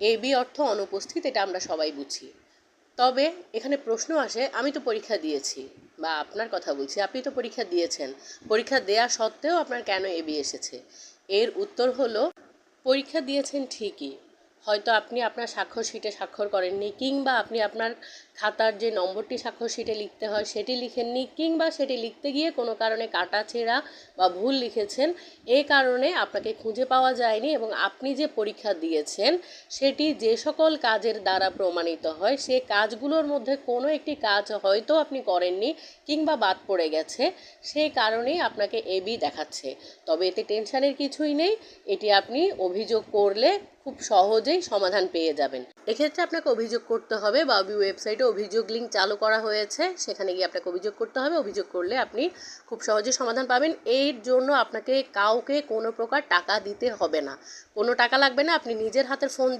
AB অর্থ অনুপস্থিত, এটা আমরা সবাই বুঝি। তবে এখানে প্রশ্ন আসে, আমি তো পরীক্ষা দিয়েছি, বা আপনার কথা বলছি, আপনি তো পরীক্ষা দিয়েছেন, পরীক্ষা দেয়া সত্ত্বেও আপনার কেন এবি এসেছে? এর উত্তর হলো, পরীক্ষা দিয়েছেন ঠিকই, হয়তো আপনি আপনার স্বাক্ষর শিটে স্বাক্ষর করেননি, কিংবা আপনি আপনার খাতার যে নম্বরটি স্বাক্ষর শিটে লিখতে হয় সেটি লিখেননি, কিংবা সেটি লিখতে গিয়ে কোনো কারণে কাটাছেঁড়া বা ভুল লিখেছেন, এই কারণে আপনাকে খুঁজে পাওয়া যায়নি এবং আপনি যে পরীক্ষা দিয়েছেন সেটি যে সকল কাজের দ্বারা প্রমাণিত হয় সে কাজগুলোর মধ্যে কোনো একটি কাজ হয়তো আপনি করেননি কিংবা বাদ পড়ে গেছে, সেই কারণেই আপনাকে এবি দেখাচ্ছে। তবে এতে টেনশনের কিছুই নেই, এটি আপনি অভিযোগ করলে খুব সহজেই সমাধান পেয়ে যাবেন। এক্ষেত্রে আপনাকে অভিযোগ করতে হবে, বাবি ওয়েবসাইটে অভিযোগ লিঙ্ক চালু করা হয়েছে, সেখানে গিয়ে আপনাকে অভিযোগ করতে হবে। অভিযোগ করলে আপনি খুব সহজে সমাধান পাবেন। এর জন্য আপনাকে কাউকে কোনো প্রকার টাকা দিতে হবে না, কোনো টাকা লাগবে না। আপনি নিজের হাতে ফোন